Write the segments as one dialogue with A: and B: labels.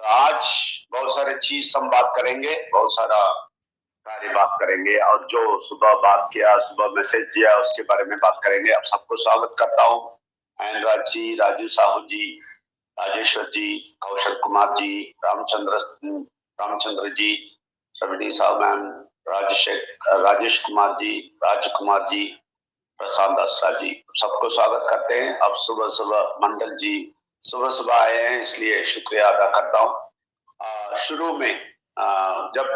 A: आज बहुत सारे चीज हम बात करेंगे, बहुत सारा कार्य बात करेंगे और जो सुबह बात किया, सुबह मैसेज दिया, उसके बारे में बात करेंगे। आप सबको स्वागत करता हूँ। एनराज जी, राजू साहू जी, राजेश्वर जी, कौशल कुमार जी, रामचंद्र जी, सविनी साहब मैम, राजेश कुमार जी, राजकुमार जी, प्रशांत दासरा जी, सबको स्वागत करते हैं। अब सुबह सुबह मंडल जी सुबह सुबह आए हैं, इसलिए शुक्रिया अदा करता हूँ। शुरू में जब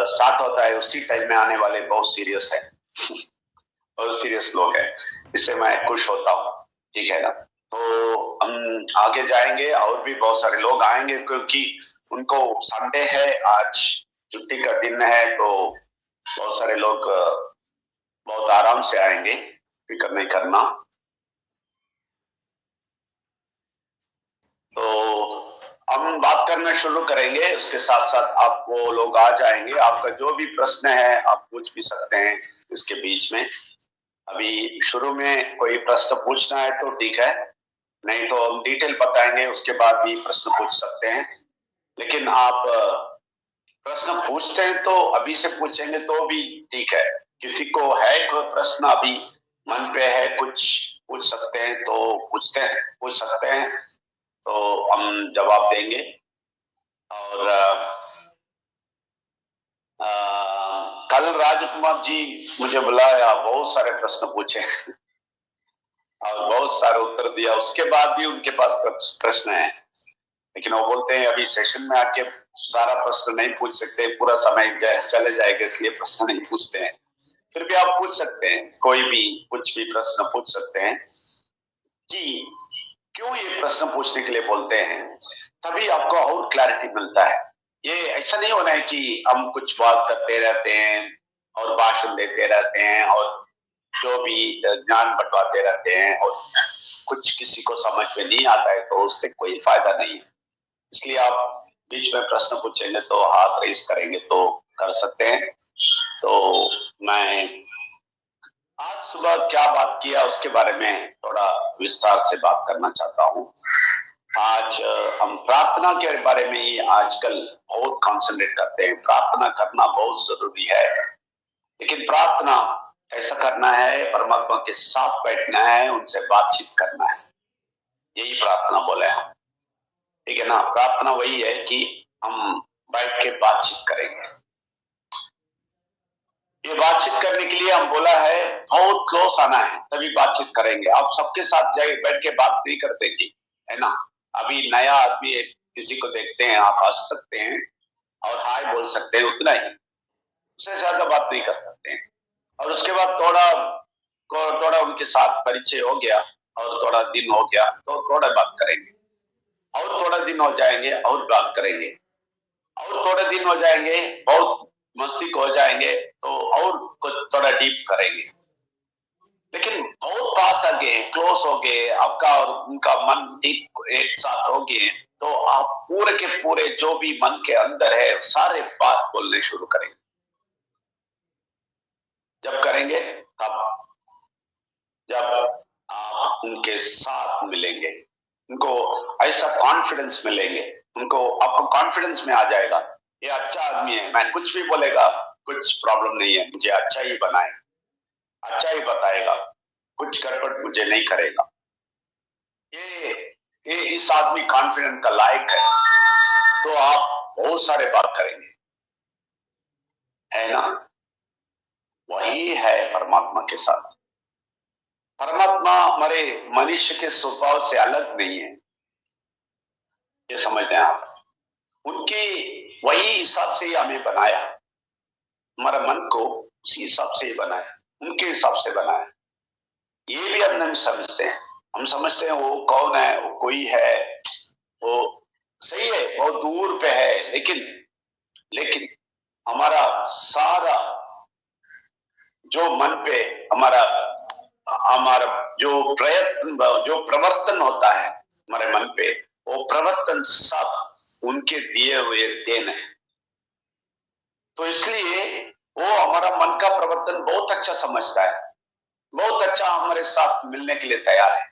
A: स्टार्ट होता है उसी टाइम में आने वाले बहुत सीरियस है बहुत सीरियस लोग हैं, इससे मैं खुश होता हूँ। ठीक है ना? तो हम आगे जाएंगे और भी बहुत सारे लोग आएंगे क्योंकि उनको संडे है, आज छुट्टी का दिन है, तो बहुत सारे लोग बहुत आराम से आएंगे, फिक्र नहीं करना। तो हम बात करना शुरू करेंगे, उसके साथ साथ आप वो लोग आ जाएंगे। आपका जो भी प्रश्न है आप पूछ भी सकते हैं इसके बीच में। अभी शुरू में कोई प्रश्न पूछना है तो ठीक है, नहीं तो हम डिटेल बताएंगे, उसके बाद भी प्रश्न पूछ सकते हैं। लेकिन आप प्रश्न पूछते हैं तो अभी से पूछेंगे तो भी ठीक है। किसी को है कोई प्रश्न अभी मन पे है, कुछ पूछ सकते हैं तो पूछ सकते हैं, तो हम जवाब देंगे। और कल राजकुमार जी मुझे बुलाया, बहुत सारे प्रश्न पूछे और बहुत सारे उत्तर दिया, उसके बाद भी उनके पास प्रश्न है, लेकिन वो बोलते हैं अभी सेशन में आके सारा प्रश्न नहीं पूछ सकते, पूरा समय चले जाएगा, इसलिए प्रश्न नहीं पूछते हैं। फिर भी आप पूछ सकते हैं, कोई भी कुछ भी प्रश्न पूछ सकते हैं कि क्यों ये प्रश्न पूछने के लिए बोलते हैं, तभी आपको और क्लैरिटी मिलता है। ये ऐसा नहीं होना है कि हम कुछ बात करते रहते हैं और भाषण देते रहते हैं और जो भी ज्ञान बंटवाते रहते हैं और कुछ किसी को समझ में नहीं आता है तो उससे कोई फायदा नहीं है। इसलिए आप बीच में प्रश्न पूछेंगे तो हाथ रेस करेंगे तो कर सकते हैं। तो मैं आज सुबह क्या बात किया उसके बारे में थोड़ा विस्तार से बात करना चाहता हूँ। आज हम प्रार्थना के बारे में ही आजकल बहुत कॉन्सेंट्रेट करते हैं। प्रार्थना करना बहुत जरूरी है, लेकिन प्रार्थना कैसा करना है? परमात्मा के साथ बैठना है, उनसे बातचीत करना है, यही प्रार्थना बोले हम। ठीक है ना? प्रार्थना वही है कि हम बैठ के बातचीत करेंगे। ये बातचीत करने के लिए हम बोला है बहुत क्लोज आना है, तभी बातचीत करेंगे। आप सबके साथ जाए बैठ के बात नहीं कर सकेंगे, है ना? अभी नया आदमी किसी को देखते हैं, आप हंस सकते हैं और हाय बोल सकते हैं, उतना ही, उससे ज्यादा बात नहीं कर सकते हैं। और उसके बाद थोड़ा उनके साथ परिचय हो गया और थोड़ा दिन हो गया तो थोड़ा बात करेंगे, और थोड़ा दिन हो जाएंगे और बात करेंगे, और थोड़े दिन हो जाएंगे, बहुत मस्ती हो जाएंगे तो और कुछ थोड़ा डीप करेंगे। लेकिन बहुत पास आ गए, क्लोज हो गए, आपका और उनका मन डीप एक साथ हो गए, तो आप पूरे के पूरे जो भी मन के अंदर है सारे बात बोलने शुरू करेंगे। जब करेंगे तब, जब आप उनके साथ मिलेंगे, उनको ऐसा कॉन्फिडेंस मिलेंगे, उनको आपको कॉन्फिडेंस में आ जाएगा ये अच्छा आदमी है, मैं कुछ भी बोलेगा कुछ प्रॉब्लम नहीं है, मुझे अच्छा ही बनाए, अच्छा ही बताएगा, कुछ गड़बड़ मुझे नहीं करेगा। ये ये इस आदमी कॉन्फिडेंट का लायक है, तो आप बहुत सारे बात करेंगे, है ना? वही है परमात्मा के साथ। परमात्मा हमारे मनुष्य के स्वभाव से अलग नहीं है, ये समझते हैं आप। उनके वही हिसाब से ही हमें बनाया, हमारा मन को उसी हिसाब से ही बनाया, उनके हिसाब से बनाया। ये भी हम नहीं समझते हैं। हम समझते हैं वो कौन है, वो कोई है, वो सही है, बहुत दूर पे है, लेकिन लेकिन हमारा सारा जो मन पे हमारा हमारा जो प्रयत्न, जो प्रवर्तन होता है हमारे मन पे, वो प्रवर्तन सब उनके दिए हुए देन है। तो इसलिए वो हमारा मन का प्रवर्तन बहुत अच्छा समझता है, बहुत अच्छा हमारे साथ मिलने के लिए तैयार है।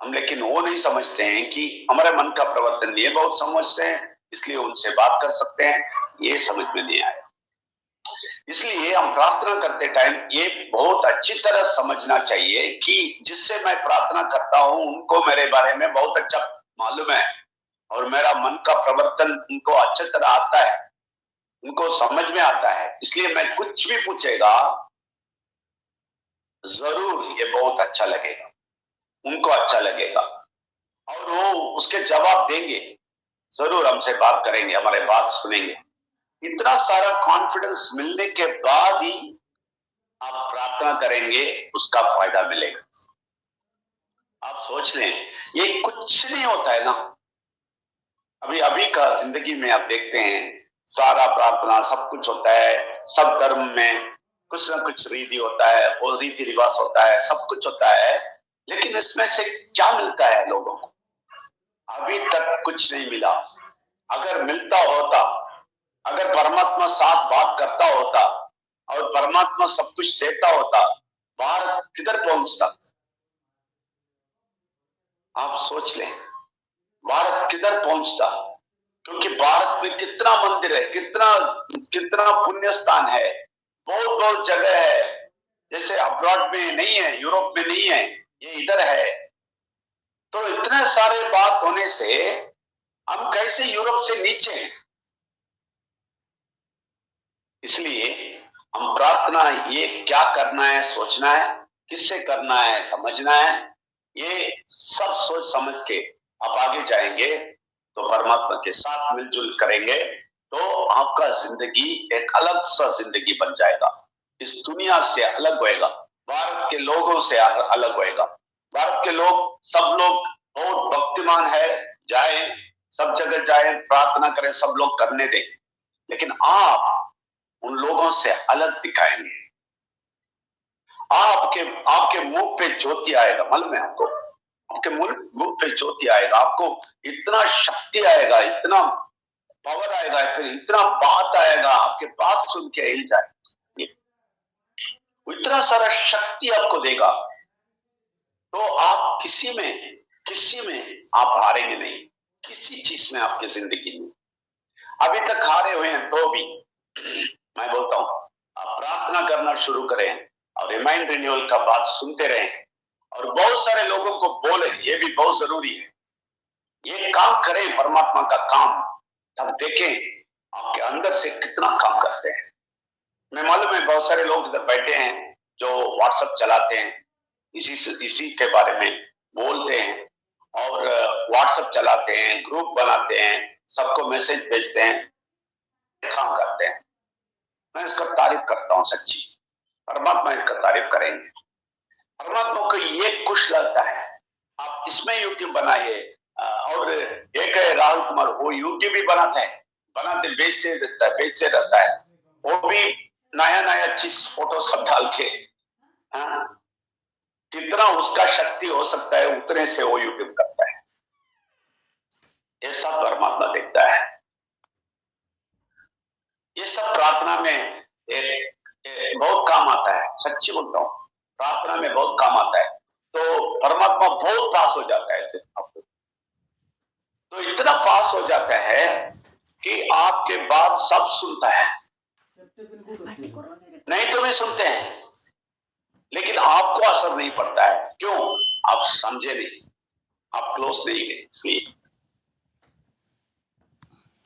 A: हम लेकिन वो नहीं समझते हैं कि हमारे मन का प्रवर्तन ये बहुत समझते हैं, इसलिए उनसे बात कर सकते हैं, ये समझ में नहीं आया। इसलिए हम प्रार्थना करते टाइम ये बहुत अच्छी तरह समझना चाहिए कि जिससे मैं प्रार्थना करता हूं उनको मेरे बारे में बहुत अच्छा मालूम है और मेरा मन का प्रवर्तन उनको अच्छी तरह आता है, उनको समझ में आता है। इसलिए मैं कुछ भी पूछेगा जरूर ये बहुत अच्छा लगेगा, उनको अच्छा लगेगा और वो उसके जवाब देंगे, जरूर हमसे बात करेंगे, हमारे बात सुनेंगे। इतना सारा कॉन्फिडेंस मिलने के बाद ही आप प्रार्थना करेंगे, उसका फायदा मिलेगा। आप सोच लें, ये कुछ नहीं होता है ना। अभी अभी का जिंदगी में आप देखते हैं सारा प्रार्थना सब कुछ होता है, सब धर्म में कुछ ना कुछ रीति होता है और रीति रिवाज होता है, सब कुछ होता है, लेकिन इसमें से क्या मिलता है लोगों को? अभी तक कुछ नहीं मिला। अगर मिलता होता, अगर परमात्मा साथ बात करता होता और परमात्मा सब कुछ देता होता, भारत किधर पहुंचता? आप सोच लें, भारत किधर पहुंचता? क्योंकि भारत में कितना मंदिर है, कितना कितना पुण्य स्थान है, बहुत बहुत जगह है। जैसे अब्रॉड में नहीं है, यूरोप में नहीं है, ये इधर है। तो इतने सारे बात होने से हम कैसे यूरोप से नीचे हैं? इसलिए हम प्रार्थना ये क्या करना है, सोचना है, किससे करना है, समझना है, ये सब सोच समझ के आप आगे जाएंगे तो परमात्मा के साथ मिलजुल करेंगे तो आपका जिंदगी एक अलग सा जिंदगी बन जाएगा, इस दुनिया से अलग होएगा, भारत के लोगों से अलग होएगा। भारत के लोग सब लोग बहुत भक्तिमान है, जाए सब जगह जाए, प्रार्थना करें, सब लोग करने दें, लेकिन आप उन लोगों से अलग दिखाएंगे। आपके आपके मुंह पे ज्योति आएगा, मालूम है आपको? आपके मुंह पे ज्योति आएगा, आपको इतना शक्ति आएगा, इतना पावर आएगा, फिर इतना बात आएगा, आपके बात सुन के हिल जाए, इतना सारा शक्ति आपको देगा। तो आप किसी में आप हारेंगे नहीं, किसी चीज में आपकी जिंदगी में। अभी तक हारे हुए हैं तो भी मैं बोलता हूं आप प्रार्थना करना शुरू करें और रिमाइंड रिन्यूअल का बात सुनते रहें और बहुत सारे लोगों को बोले, ये भी बहुत जरूरी है। ये काम करें, परमात्मा का काम, तब देखें आपके अंदर से कितना काम करते हैं। मैं मालूम है बहुत सारे लोग इधर बैठे हैं जो व्हाट्सएप चलाते हैं, इसी के बारे में बोलते हैं और व्हाट्सएप चलाते हैं, ग्रुप बनाते हैं, सबको मैसेज भेजते हैं, काम करते हैं। मैं इसका तारीफ करता हूं, सच्ची परमात्मा इसका तारीफ करेंगे। परमात्मा को ये खुश लगता है, आप इसमें यूट्यूब बनाइए। और एक है राहुल कुमार, वो यूट्यूब भी बनाते बेचते रहता है, वो भी नया नया चीज फोटो सब डाल के। कितना उसका शक्ति हो सकता है उतने से वो यूट्यूब करता है, ये सब परमात्मा देखता है। ये सब प्रार्थना में बहुत काम आता है, सच्ची बोलता हूं, प्रार्थना में बहुत काम आता है। तो परमात्मा बहुत पास हो जाता है आपको, तो इतना पास हो जाता है कि आपके बात सब सुनता है। नहीं तो भी सुनते हैं, लेकिन आपको असर नहीं पड़ता है। क्यों? आप समझे नहीं, आप क्लोज नहीं गए।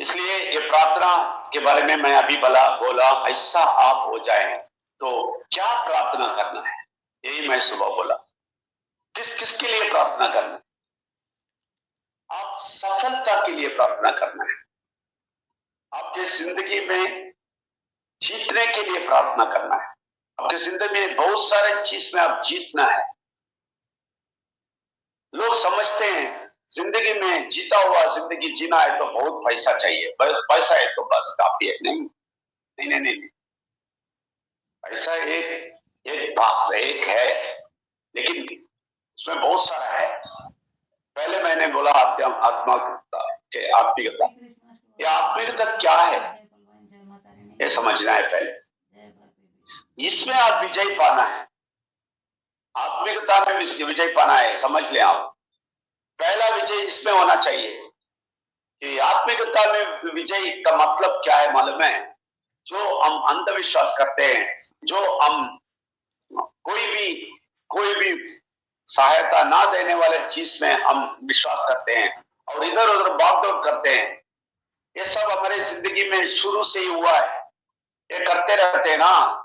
A: इसलिए ये प्रार्थना के बारे में मैं अभी बोला ऐसा आप हो जाए तो क्या प्रार्थना करना है, यही मैं सुबह बोला। किस किस के लिए प्रार्थना करना है? आप सफलता के लिए प्रार्थना करना है, आपके जिंदगी में जीतने के लिए प्रार्थना करना है। आपके जिंदगी में बहुत सारे चीज में आप जीतना है। लोग समझते हैं जिंदगी में जीता हुआ जिंदगी जीना है तो बहुत पैसा चाहिए, पैसा है तो बस काफी है। नहीं नहीं नहीं, नहीं। पैसा एक बात एक है, लेकिन उसमें बहुत सारा है। पहले मैंने बोला आत्मिकता, ये आत्मिकता क्या है ये समझना है पहले, इसमें आप विजय पाना है। आत्मिकता में विजय पाना है, समझ लें आप। इसमें होना चाहिए कि आत्मिकता में विजय का मतलब क्या है मालूम है? जो हम अंधविश्वास करते हैं, जो हम कोई भी सहायता ना देने वाले चीज में हम विश्वास करते हैं और इधर उधर भागदौड़ करते हैं, ये सब हमारे जिंदगी में शुरू से ही हुआ है, ये करते रहते हैं ना।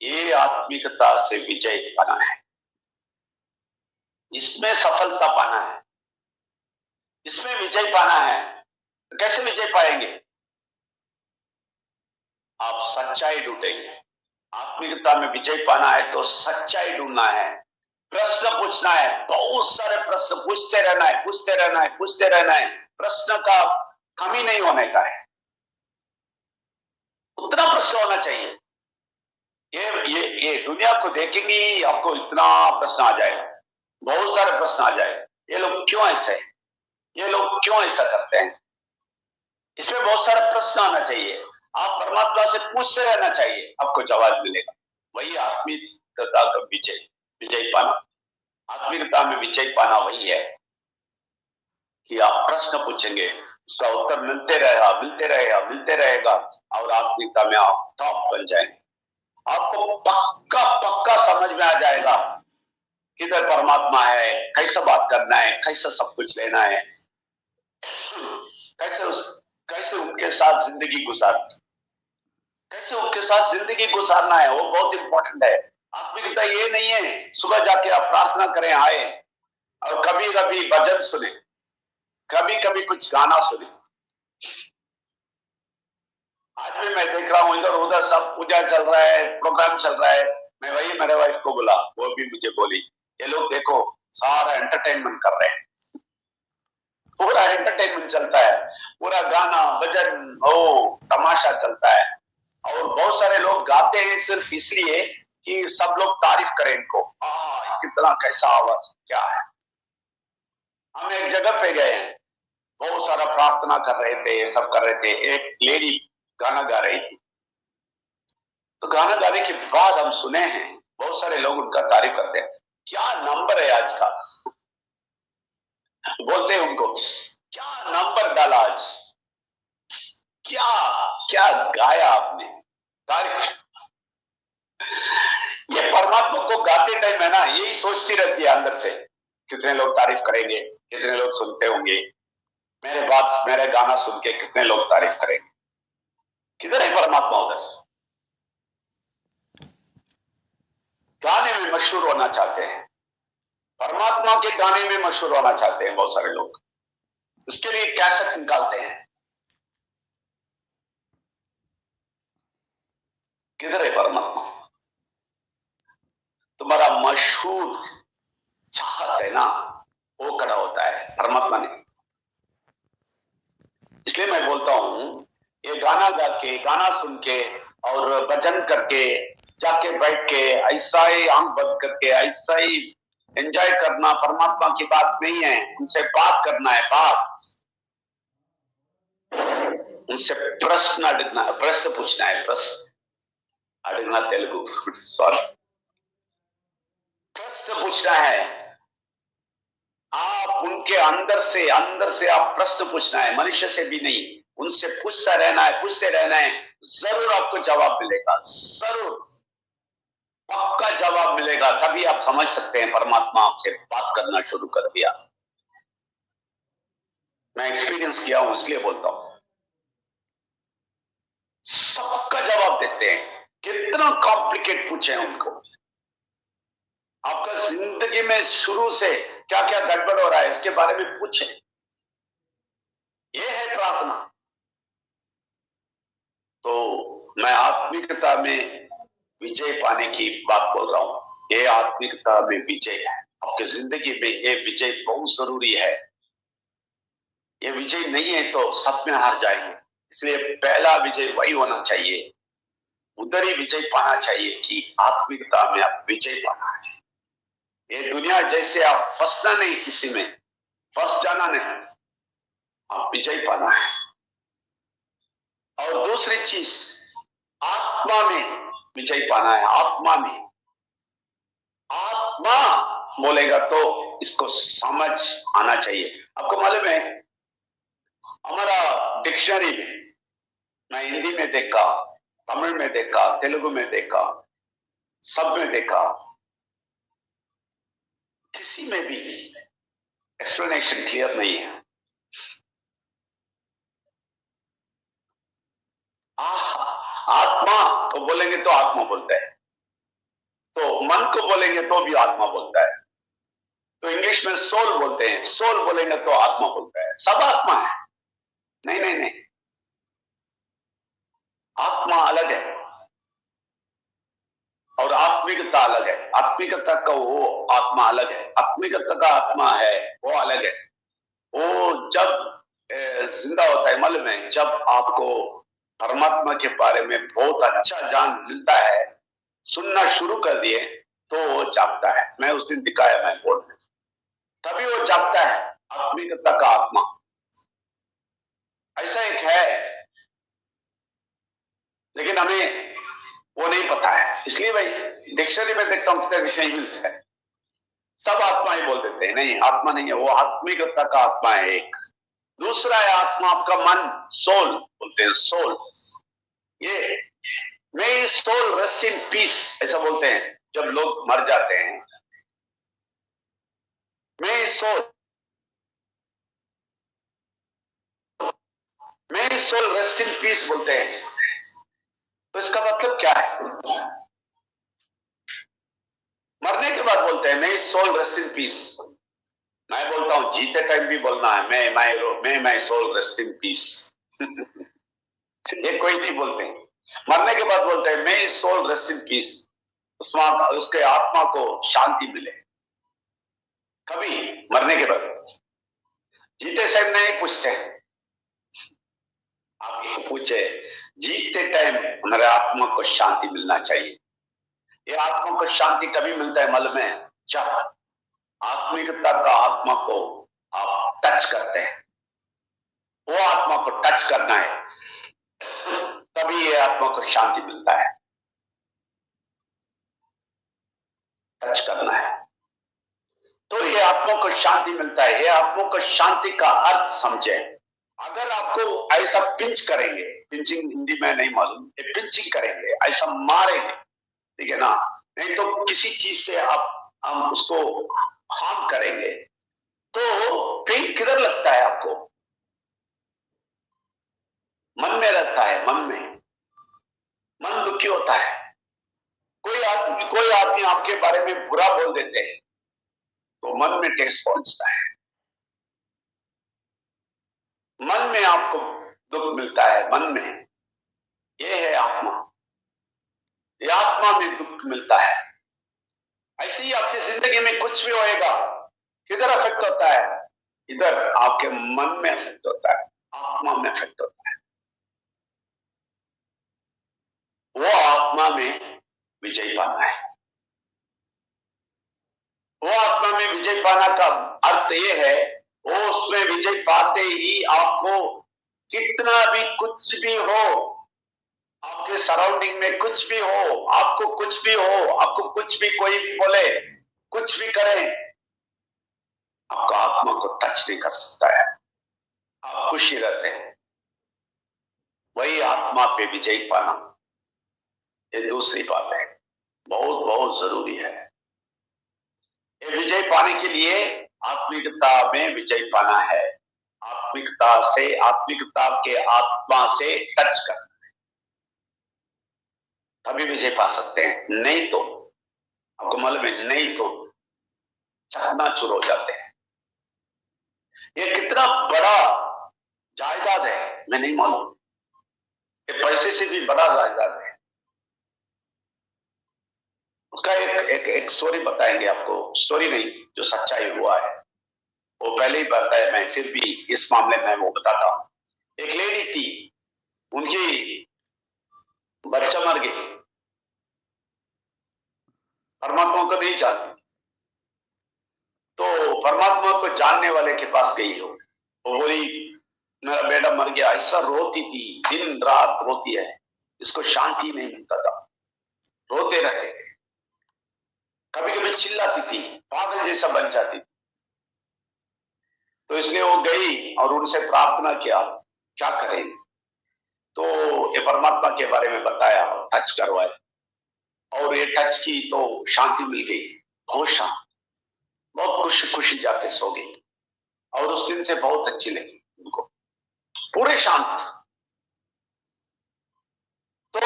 A: ये आत्मिकता से विजय पाना है, इसमें सफलता पाना है, इसमें विजय पाना है। तो कैसे विजय पाएंगे? आप सच्चाई ढूंढेंगे। आत्मिकता में विजय पाना है तो सच्चाई ढूंढना है, प्रश्न पूछना है, बहुत सारे प्रश्न पूछते रहना है, पूछते रहना है, पूछते रहना है। प्रश्न का कमी नहीं होने का है, उतना प्रश्न होना चाहिए। ये दुनिया को देखेंगे आपको इतना प्रश्न आ जाएगा, बहुत सारे प्रश्न आ जाएगा। ये लोग क्यों ऐसे हैं, ये लोग क्यों ऐसा करते हैं, इसमें बहुत सारे प्रश्न आना चाहिए। आप परमात्मा से पूछते रहना चाहिए, आपको जवाब मिलेगा। वही आत्मिकता का विजय पाना। आत्मिकता में विजय पाना वही है कि आप प्रश्न पूछेंगे, उसका उत्तर मिलते रहेगा, मिलते रहेगा, मिलते रहेगा और आत्मिकता में आप टॉप बन जाएंगे। आपको पक्का पक्का समझ में आ जाएगा किधर परमात्मा है, कैसे बात करना है, कैसे सब कुछ लेना है, कैसे उनके साथ जिंदगी गुजारना है। वो बहुत इंपॉर्टेंट है। आत्मिकता ये नहीं है सुबह जाके आप प्रार्थना करें आए और कभी कभी भजन सुने, कभी कभी कुछ गाना सुने। आज भी मैं देख रहा हूं इधर उधर सब पूजा चल रहा है, प्रोग्राम चल रहा है। मैं वही मेरे वाइफ को बोला, वो भी मुझे बोली, ये लोग देखो सारा एंटरटेनमेंट कर रहे हैं, पूरा एंटरटेनमेंट चलता है, पूरा गाना भजन तमाशा चलता है। और बहुत सारे लोग गाते हैं सिर्फ इसलिए कि सब लोग तारीफ करें इनको, कितना कैसा आवाज क्या है। हम एक जगह पे गए हैं, बहुत सारा प्रार्थना कर रहे थे, सब कर रहे थे, एक लेडी गाना गा रही थी। तो गाना गाने के बाद हम सुने हैं बहुत सारे लोग उनका तारीफ करते हैं, क्या नंबर है आज का, बोलते हैं उनको, क्या नंबर डाला आज, क्या क्या गाया आपने, तारीफ। ये परमात्मा को गाते टाइम है ना, यही सोचती रहती है अंदर से, कितने लोग तारीफ करेंगे, कितने लोग सुनते होंगे, मेरे गाना सुन के कितने लोग तारीफ करेंगे। किधर है परमात्मा? उधर गाने में मशहूर होना चाहते हैं, परमात्मा के गाने में मशहूर होना चाहते हैं बहुत सारे लोग, उसके लिए कैसेट निकालते हैं। किधर है परमात्मा? तुम्हारा मशहूर चाहत है ना, वो खड़ा होता है, परमात्मा नहीं। इसलिए मैं बोलता हूं, ये गाना गा के, गाना सुन के और भजन करके जाके बैठ के ऐसा ही आंख बंद करके ऐसा ही एंजॉय करना परमात्मा की बात नहीं है। उनसे बात करना है, बात, उनसे प्रश्न पूछना है, अड़गना तेलुगु सॉरी, प्रश्न पूछना है। आप उनके अंदर से आप प्रश्न पूछना है, मनुष्य से भी नहीं, उनसे पूछता रहना है, पूछते रहना है, जरूर आपको जवाब मिलेगा, जरूर पक्का जवाब मिलेगा। तभी आप समझ सकते हैं परमात्मा आपसे बात करना शुरू कर दिया। मैं एक्सपीरियंस किया हूं इसलिए बोलता हूं, सबका जवाब देते हैं, कितना कॉम्प्लिकेट पूछे उनको, आपका जिंदगी में शुरू से क्या क्या गड़बड़ हो रहा है इसके बारे में पूछे। ये है प्रार्थना। तो मैं आत्मिकता में विजय पाने की बात बोल रहा हूं, ये आत्मिकता में विजय है। आपकी जिंदगी में ये विजय बहुत जरूरी है। ये विजय नहीं है तो सब में हार जाएंगे। इसलिए पहला विजय वही होना चाहिए, उधर ही विजय पाना चाहिए कि आत्मिकता में आप विजय पाना है। ये दुनिया जैसे आप फंसना नहीं, किसी में फंस जाना नहीं, आप विजय पाना है। और दूसरी चीज, आत्मा में विजय पाना है। आत्मा में, आत्मा बोलेगा तो इसको समझ आना चाहिए। आपको मालूम है, हमारा डिक्शनरी में मैं हिंदी में देखा, तमिल में देखा, तेलुगु में देखा, सब में देखा, किसी में भी एक्सप्लेनेशन क्लियर नहीं है। आत्मा को बोलेंगे तो आत्मा बोलता है, तो मन को बोलेंगे तो भी आत्मा बोलता है, तो इंग्लिश में सोल बोलते हैं, सोल बोलेंगे तो आत्मा बोलता है। सब आत्मा है। नहीं नहीं नहीं, आत्मा अलग है और आत्मिकता अलग है। आत्मिकता का वो आत्मा अलग है, आत्मिकता का आत्मा है वो अलग है। वो जब जिंदा होता है, मालूम है, जब आपको परमात्मा के बारे में बहुत अच्छा जान मिलता है, सुनना शुरू कर दिए, तो वो जागता है। मैं उस दिन दिखाया मैं बोर्ड में, तभी वो जागता है, आत्मिकता का आत्मा। ऐसा एक है, लेकिन हमें वो नहीं पता है, इसलिए भाई डिक्शनरी में देखता हूं उसका विषय मिलता है, सब आत्मा ही बोल देते हैं। नहीं, आत्मा नहीं है वो, आत्मिकता का आत्मा है एक। दूसरा है आत्मा, आपका मन, सोल बोलते हैं, सोल। ये मे सोल रेस्ट इन पीस ऐसा बोलते हैं जब लोग मर जाते हैं। May soul rest in piece बोलते हैं। तो इसका मतलब क्या है? मरने के बाद बोलते हैं may soul rest in peace. मैं बोलता हूं जीते टाइम भी बोलना है may my soul rest in peace. ये कोई नहीं बोलते, मरने के बाद बोलते हैं may soul rest in peace, उसके आत्मा को शांति मिले। कभी मरने के बाद, जीते टाइम नहीं पूछते। आप ये पूछे, जीते टाइम हमारे आत्मा को शांति मिलना चाहिए। ये आत्मा को शांति कभी मिलता है मालूम है? जब आत्मिकता का आत्मा को आप टच करते हैं, वो आत्मा को टच करना है, तभी ये आत्मा को शांति मिलता है। टच करना है तो ये आत्मा को शांति मिलता है। ये आत्मा को शांति का अर्थ समझे। अगर आपको ऐसा पिंच करेंगे, पिंचिंग हिंदी में नहीं मालूम, ये पिंचिंग करेंगे, ऐसा मारेंगे, ठीक है ना, नहीं तो किसी चीज से हम उसको हार्म करेंगे, तो पेन किधर लगता है आपको? मन में लगता है, मन में। मन दुखी होता है। कोई आदमी आपके बारे में बुरा बोल देते हैं तो मन में ठेस पहुंचता है, मन में आपको दुख मिलता है, मन में। ये है आत्मा, ये आत्मा में दुख मिलता है। ऐसे ही आपकी जिंदगी में कुछ भी होएगा, किधर अफेक्ट होता है? इधर आपके मन में अफेक्ट होता है, आत्मा में अफेक्ट होता है। वो आत्मा में विजय पाना है। वो आत्मा में विजय पाना का अर्थ ये है, वो उसमें विजय पाते ही आपको कितना भी कुछ भी हो, आपके सराउंडिंग में कुछ भी हो, आपको कुछ भी हो, आपको कुछ भी कोई भी बोले, कुछ भी करे, आपका आत्मा को टच नहीं कर सकता है। आप खुशी रहते हैं। वही आत्मा पे विजय पाना, ये दूसरी बात है, बहुत बहुत जरूरी है। ये विजय पाने के लिए आत्मिकता में विजय पाना है। आत्मिकता से, आत्मिकता के आत्मा से टच करना, तभी विजय पा सकते हैं। नहीं तो आपको मालूम है, नहीं तो चकनाचूर हो जाते हैं। ये कितना बड़ा जायदाद है मैं नहीं मालूम, ये पैसे से भी बड़ा जायदाद है। उसका एक स्टोरी बताएंगे आपको, स्टोरी नहीं, जो सच्चाई हुआ है वो पहले ही बताया, मैं फिर भी इस मामले में वो बताता हूं। एक लेडी थी, उनकी बच्चा मर गई, परमात्मा को नहीं जानती, तो परमात्मा को जानने वाले के पास गई हो। वो बोली मेरा बेटा मर गया, ऐसा रोती थी, दिन रात रोती है, इसको शांति नहीं मिलता था, रोते रहते थे, कभी कभी चिल्लाती थी, पागल जैसा बन जाती थी। तो इसलिए वो गई और उनसे प्रार्थना किया, क्या करें? तो ये परमात्मा के बारे में बताया, टच करवाया, और ये टच की तो शांति मिल गई, बहुत शांत, बहुत खुशी खुशी जाके सो गई। और उस दिन से बहुत अच्छी लगी उनको, पूरे शांत। तो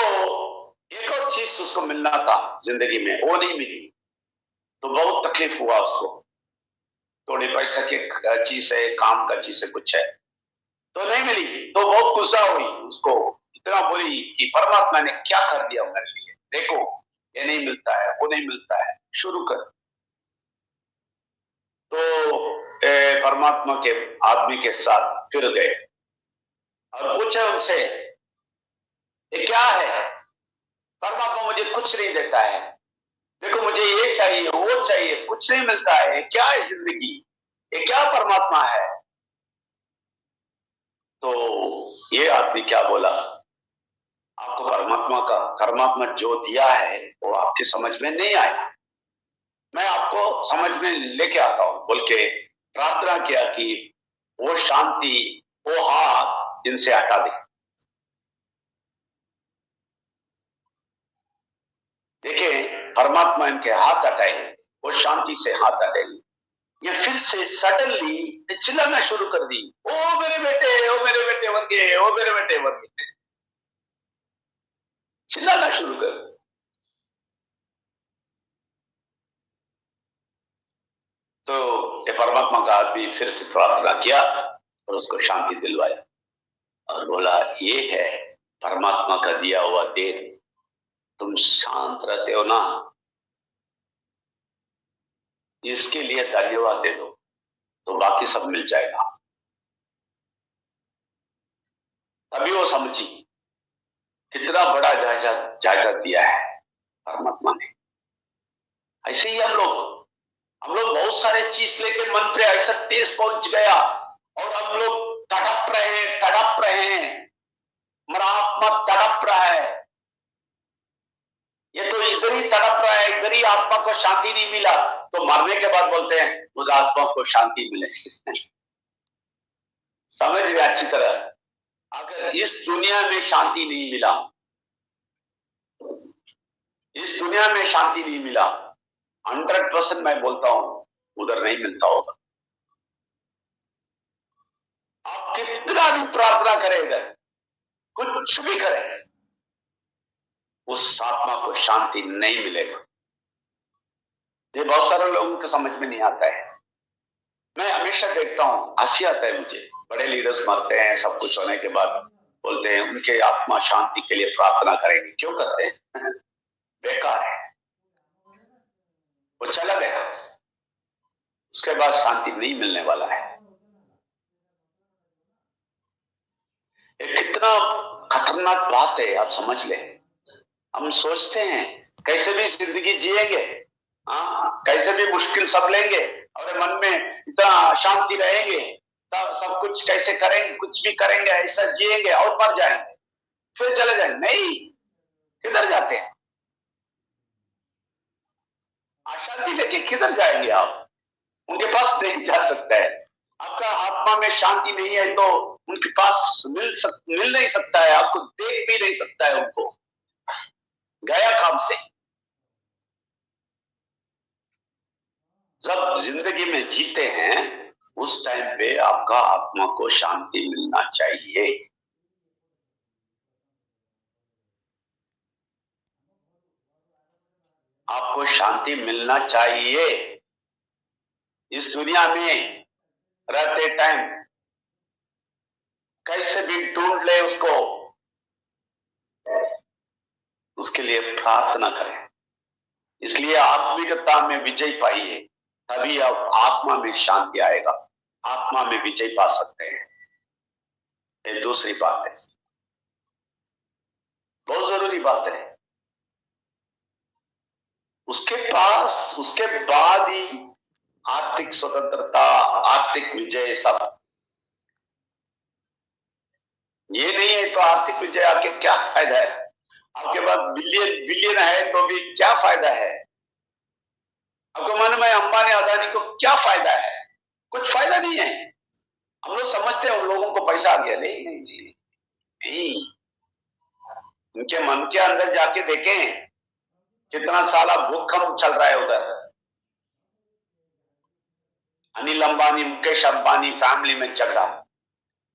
A: एक और चीज उसको मिलना था जिंदगी में, वो नहीं मिली, तो बहुत तकलीफ हुआ उसको। थोड़ी पैसा की चीज है, काम का चीज है, कुछ है, तो नहीं मिली, तो बहुत गुस्सा हुई उसको, इतना बोली कि परमात्मा ने क्या कर दिया मेरे लिए, देखो ये नहीं मिलता है, वो नहीं मिलता है, शुरू कर। तो परमात्मा के आदमी के साथ फिर गए और पूछे उनसे, ये क्या है? परमात्मा मुझे कुछ नहीं देता है, देखो मुझे ये चाहिए वो चाहिए, कुछ नहीं मिलता है, क्या है जिंदगी, ये क्या परमात्मा है? तो ये आदमी क्या बोला, आपको परमात्मा जो दिया है वो आपकी समझ में नहीं आया, मैं आपको समझ में लेके आता हूं, बोल के प्रार्थना किया कि वो शांति, वो हाथ इनसे हटा दे। देखिए परमात्मा इनके हाथ हटाएंगे, वो शांति से हाथ हटाएंगे। ये फिर से सडनली चिल्लाना शुरू कर दी, ओ मेरे बेटे, ओ मेरे बेटे वर्गे, ओ मेरे बेटे वर्गे, चिल्लाना शुरू कर। तो ये परमात्मा का आदमी फिर से प्रार्थना किया और उसको शांति दिलवाया और बोला, ये है परमात्मा का दिया हुआ देन, तुम शांत रहते हो ना, इसके लिए धन्यवाद दे दो, तो बाकी सब मिल जाएगा। तभी वो समझी कितना बड़ा जायजा दिया है परमात्मा ने। ऐसे ही हम लोग बहुत सारे चीज लेके मन पे ऐसा टेस्ट पहुंच गया और हम लोग तड़प रहे हैं, हमारा आत्मा तड़प रहा है, ये तो इधर ही तड़प रहा है, इधर ही आत्मा को शांति नहीं मिला, तो मरने के बाद बोलते हैं उस आत्मा को शांति मिले। समझ गए अच्छी तरह, अगर इस दुनिया में शांति नहीं मिला, इस दुनिया में शांति नहीं मिला, 100% मैं बोलता हूं उधर नहीं मिलता होगा। आप कितना भी प्रार्थना करेगा, कुछ भी करें, उस आत्मा को शांति नहीं मिलेगा। ये बहुत सारे लोगों को समझ में नहीं आता है। मैं हमेशा देखता हूं, हंसी आता है मुझे, बड़े लीडर्स मरते हैं, सब कुछ होने के बाद बोलते हैं उनके आत्मा शांति के लिए प्रार्थना करेंगे, क्यों करते हैं? बेकार है, वो चला गया, उसके बाद शांति नहीं मिलने वाला है। ये कितना खतरनाक बात है, आप समझ ले। हम सोचते हैं कैसे भी जिंदगी जिएंगे, कैसे भी मुश्किल सब लेंगे और मन में इतना शांति रहेंगे, सब कुछ कैसे करेंगे, कुछ भी करेंगे, ऐसा जिएंगे और मर जाएंगे, फिर चले जाएंगे। नहीं, किधर जाते हैं? अशांति लेके किधर जाएंगे आप? उनके पास नहीं जा सकता है। आपका आत्मा में शांति नहीं है तो उनके पास मिल नहीं सकता है, आपको देख भी नहीं सकता है, उनको गया काम से। जब जिंदगी में जीते हैं उस टाइम पे आपका आत्मा को शांति मिलना चाहिए। आपको शांति मिलना चाहिए। इस दुनिया में रहते टाइम कैसे भी ढूंढ ले उसको, उसके लिए प्रार्थना करें। इसलिए आत्मिकता में विजय पाइए, तभी आप आत्मा में शांति आएगा, आत्मा में विजय पा सकते हैं। ये दूसरी बात है, बहुत जरूरी बात है। उसके बाद ही आर्थिक स्वतंत्रता, आर्थिक विजय सब। ये नहीं है तो आर्थिक विजय आके क्या फायदा है? आपके पास बिलियन है तो भी क्या फायदा है? आपको मन में अंबानी अदानी को क्या फायदा है? कुछ फायदा नहीं है। हम लोग समझते हैं उन लोगों को पैसा आ गया। नहीं नहीं नहीं नहीं, उनके मन के अंदर जाके देखें कितना साला भूकंप चल रहा है उधर। अनिल अंबानी, मुकेश अंबानी फैमिली में झगड़ा,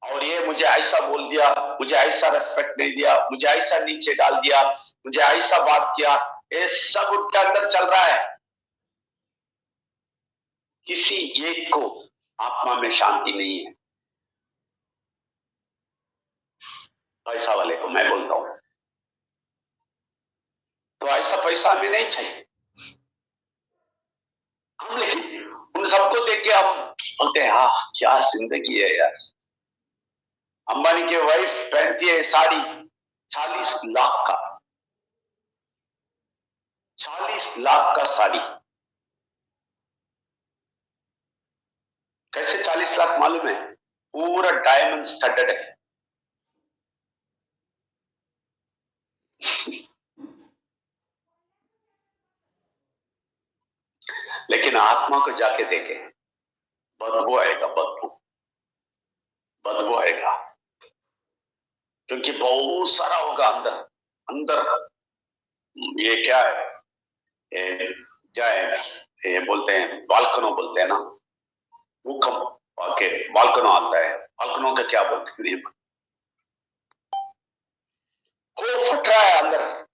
A: और ये मुझे ऐसा बोल दिया, मुझे ऐसा रेस्पेक्ट नहीं दिया, मुझे ऐसा नीचे डाल दिया, मुझे ऐसा बात किया, ये सब उनके अंदर चल रहा है। किसी एक को आत्मा में शांति नहीं है। पैसा वाले को मैं बोलता हूं, तो ऐसा पैसा हमें नहीं चाहिए। हम लेकिन उन सबको देख के हम बोलते हैं हाँ क्या जिंदगी है यार। अंबानी की वाइफ पहनती है साड़ी 40 लाख का, 40 लाख का साड़ी। कैसे 40 लाख मालूम है? पूरा डायमंड स्टडेड है। लेकिन आत्मा को जाके देखे, बदबू आएगा, बदबू बदबू आएगा, क्योंकि बहुत सारा होगा अंदर। अंदर ये क्या है, ये क्या है, ये बोलते हैं बालकनो बोलते हैं ना, भूकंप आके बालकनो आता है। बालकनो का क्या बोलते हैं, को फट रहा है अंदर।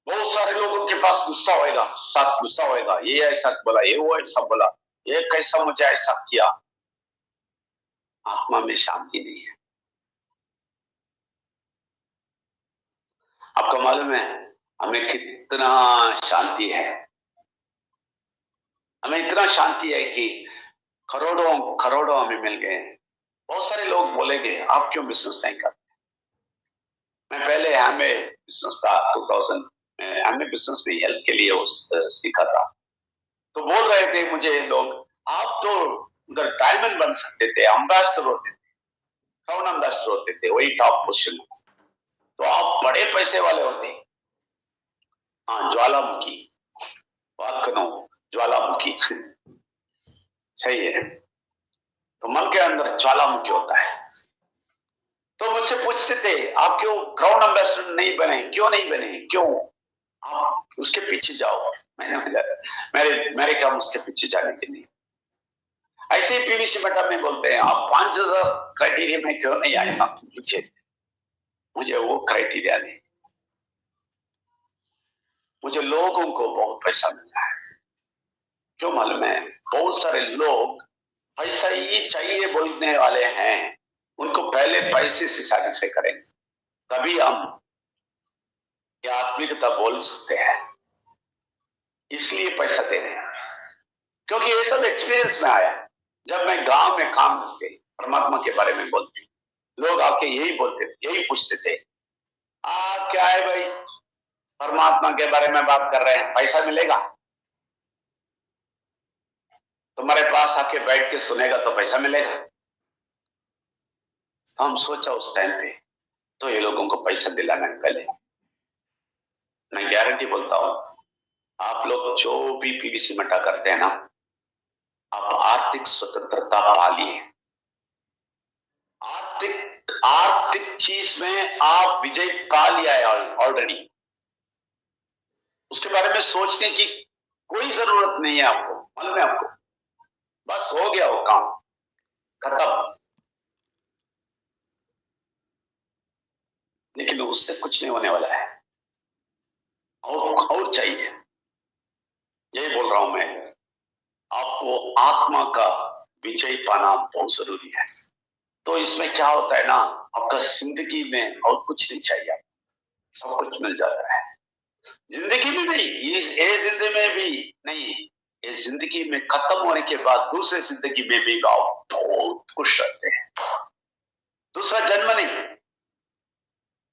A: बहुत सारे लोगों के पास गुस्सा होएगा, साथ गुस्सा होएगा, ये ऐसा बोला, ये वो ऐसा बोला, ये कैसा मुझे ऐसा किया। आत्मा में शांति नहीं है। आपको मालूम है हमें कितना शांति है? हमें इतना शांति है कि करोड़ों करोड़ों हमें मिल गए। बहुत सारे लोग बोलेंगे आप क्यों बिजनेस नहीं करते? मैं पहले हमें बिजनेस था 2000 में, हमने बिजनेस नहीं हेल्थ के लिए सीखा था। तो बोल रहे थे मुझे लोग, आप तो उधर डायमंड बन सकते थे, अम्बेसडर होते थे, क्राउन अम्बेसडर होते थे, वही टॉप पोजीशन, तो आप बड़े पैसे वाले होते। हाँ, ज्वालामुखी, वाकनो ज्वालामुखी सही है। तो मन के अंदर ज्वालामुखी होता है। तो मुझसे पूछते थे आप क्यों क्राउन एम्बेसडर नहीं बने, क्यों नहीं बने, क्यों? आप उसके पीछे जाओ। मैंने मेरे काम उसके पीछे जाने के लिए। ऐसे ही पीवीसी मटा में बोलते हैं आप 5000 क्राइटेरिया में क्यों नहीं आए? आप मुझे वो क्राइटेरिया नहीं। मुझे लोगों को बहुत पैसा मिलना है। क्यों मालूम है? बहुत सारे लोग पैसा ही चाहिए बोलने वाले हैं। उनको पहले पैसे से सैटिस्फाई करेंगे, तभी हम ये आत्मिकता बोल सकते हैं। इसलिए पैसा दे रहे हैं, क्योंकि ये सब एक्सपीरियंस में आया। जब मैं गांव में काम करते परमात्मा के बारे में बोलते, लोग आके यही बोलते, यही पूछते थे क्या है भाई, परमात्मा के बारे में बात कर रहे हैं, पैसा मिलेगा? तुम्हारे पास आके बैठ के सुनेगा तो पैसा मिलेगा। हम सोचा उस टाइम पे तो ये लोगों को पैसा दिलाना है पहले। मैं गारंटी बोलता हूं, आप लोग जो भी पीवीसी मटा करते हैं ना, आप आर्थिक स्वतंत्रता पा लिए। आर्थिक चीज में आप विजय पा लिया है ऑलरेडी। उसके बारे में सोचने की कोई जरूरत नहीं है आपको, मालूम है आपको? बस हो गया वो काम, खत्म। लेकिन उससे कुछ नहीं होने वाला है, और चाहिए। यही बोल रहा हूं मैं, आपको आत्मा का विजय पाना बहुत जरूरी है। तो इसमें क्या होता है ना, आपका जिंदगी में और कुछ नहीं चाहिए, सब कुछ मिल जाता है। जिंदगी में नहीं, ये जिंदगी में भी नहीं, ये जिंदगी में खत्म होने के बाद दूसरे जिंदगी में भी आप बहुत खुश रहते हैं। दूसरा जन्म नहीं,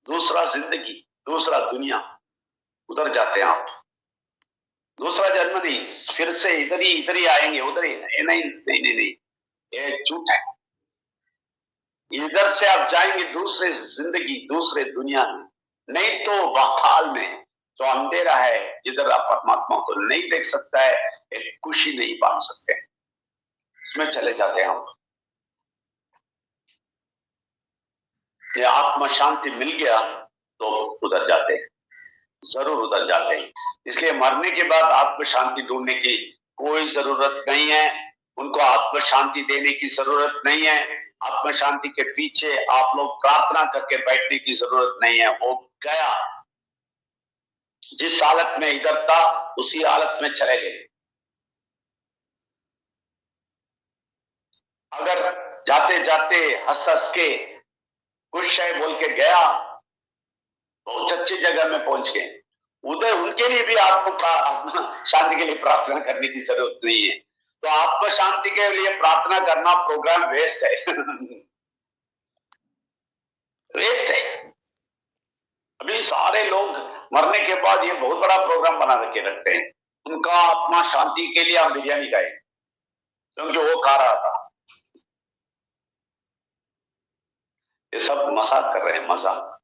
A: दूसरा जिंदगी, दूसरा दुनिया, उधर जाते हैं आप। दूसरा जन्म नहीं, फिर से इधर ही आएंगे, उधर ही नहीं नहीं नहीं नहीं, नहीं। ये झूठ है। इधर से आप जाएंगे दूसरे जिंदगी, दूसरे दुनिया में, नहीं तो बहाल में जो अंधेरा है, जिधर आप परमात्मा को नहीं देख सकता है, एक खुशी नहीं पा सकते, इसमें चले जाते हैं हम। ये आत्मा शांति मिल गया तो उधर जाते हैं, जरूर उधर जाते हैं। इसलिए मरने के बाद आत्म शांति ढूंढने की कोई जरूरत नहीं है, उनको आत्म शांति देने की जरूरत नहीं है। आत्म शांति के पीछे आप लोग प्रार्थना करके बैठने की जरूरत नहीं है। वो गया, जिस हालत में इधर था उसी हालत में चले गए। अगर जाते जाते हंस हंस के खुश है बोल के गया, बहुत अच्छी जगह में पहुंच गए, उधर उनके लिए भी आपको शांति के लिए प्रार्थना करने की जरूरत नहीं है। तो आत्म शांति के लिए प्रार्थना करना प्रोग्राम वेस्ट है। वेस्ट है। अभी सारे लोग मरने के बाद ये बहुत बड़ा प्रोग्राम बना के रखते हैं, उनका आत्मा शांति के लिए हम बिरयानी खाए, क्योंकि वो खा रहा था। ये सब मजाक कर रहे हैं, मजाक।